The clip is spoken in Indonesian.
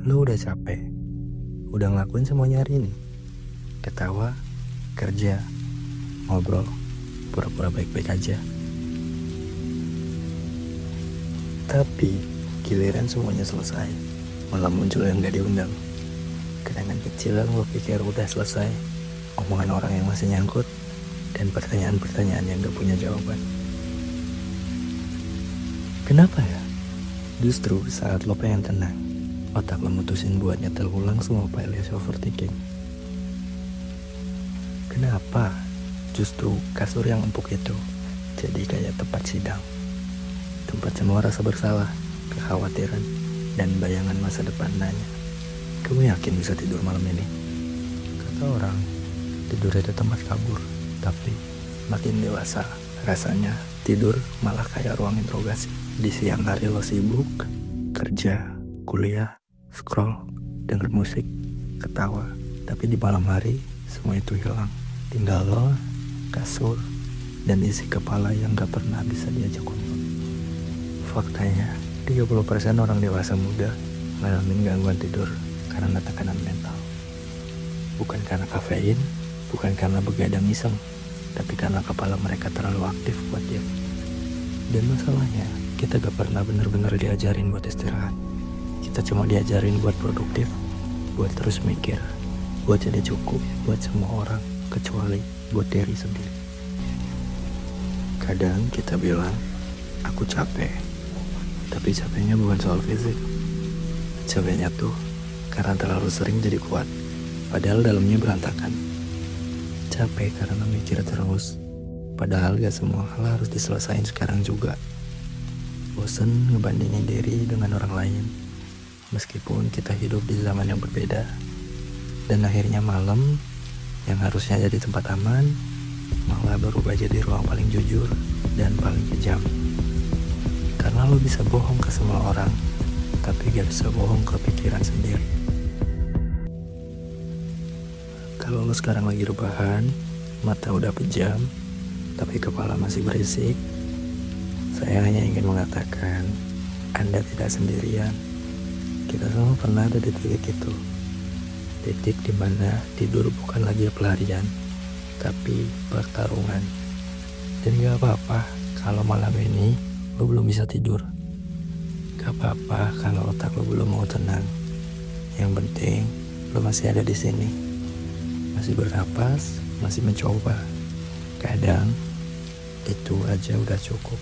Lu udah capek, udah ngelakuin semuanya hari ini. Ketawa, kerja, ngobrol, pura-pura baik-baik aja. Tapi giliran semuanya selesai, malah muncul yang gak diundang. Kenangan kecil yang lo pikir udah selesai, omongan orang yang masih nyangkut, dan pertanyaan-pertanyaan yang gak punya jawaban. Kenapa ya? Justru saat lo pengen tenang, otak lo mutusin buat nyetel ulang semua playlist overthinking. Kenapa justru kasur yang empuk itu jadi kayak tempat sidang, tempat semua rasa bersalah, kekhawatiran, dan bayangan masa depan nanya, kamu yakin bisa tidur malam ini? Kata orang, tidur itu tempat kabur. Tapi makin dewasa, rasanya tidur malah kayak ruang interogasi. Di siang hari lo sibuk, kerja, kuliah, scroll, denger musik, ketawa. Tapi di malam hari, semua itu hilang. Tinggal lo, kasur, dan isi kepala yang gak pernah bisa diajak ngomong. Faktanya, 30% orang dewasa muda ngalamin gangguan tidur karena tekanan mental. Bukan karena kafein, bukan karena begadang iseng, tapi karena kepala mereka terlalu aktif buat diam. Dan masalahnya, kita gak pernah bener-bener diajarin buat istirahat. Kita cuma diajarin buat produktif, buat terus mikir, buat jadi cukup buat semua orang, kecuali buat diri sendiri. Kadang kita bilang, aku capek, tapi capeknya bukan soal fisik. Capeknya tuh karena terlalu sering jadi kuat, padahal dalamnya berantakan. Capek karena mikir terus, padahal gak semua hal harus diselesain sekarang juga. Bosen ngebandingin diri dengan orang lain, meskipun kita hidup di zaman yang berbeda. Dan akhirnya malam, yang harusnya jadi tempat aman, malah berubah jadi ruang paling jujur dan paling kejam. Karena lo bisa bohong ke semua orang, tapi gak bisa bohong ke pikiran sendiri. Kalau lo sekarang lagi rebahan, mata udah pejam, tapi kepala masih berisik, saya hanya ingin mengatakan, Anda tidak sendirian. Kita semua pernah ada di titik itu. Titik dimana tidur bukan lagi pelarian, tapi pertarungan. Dan gak apa-apa kalau malam ini lo belum bisa tidur. Gak apa-apa kalau otak lo belum mau tenang. Yang penting lo masih ada di sini, masih bernapas, masih mencoba. Kadang itu aja udah cukup.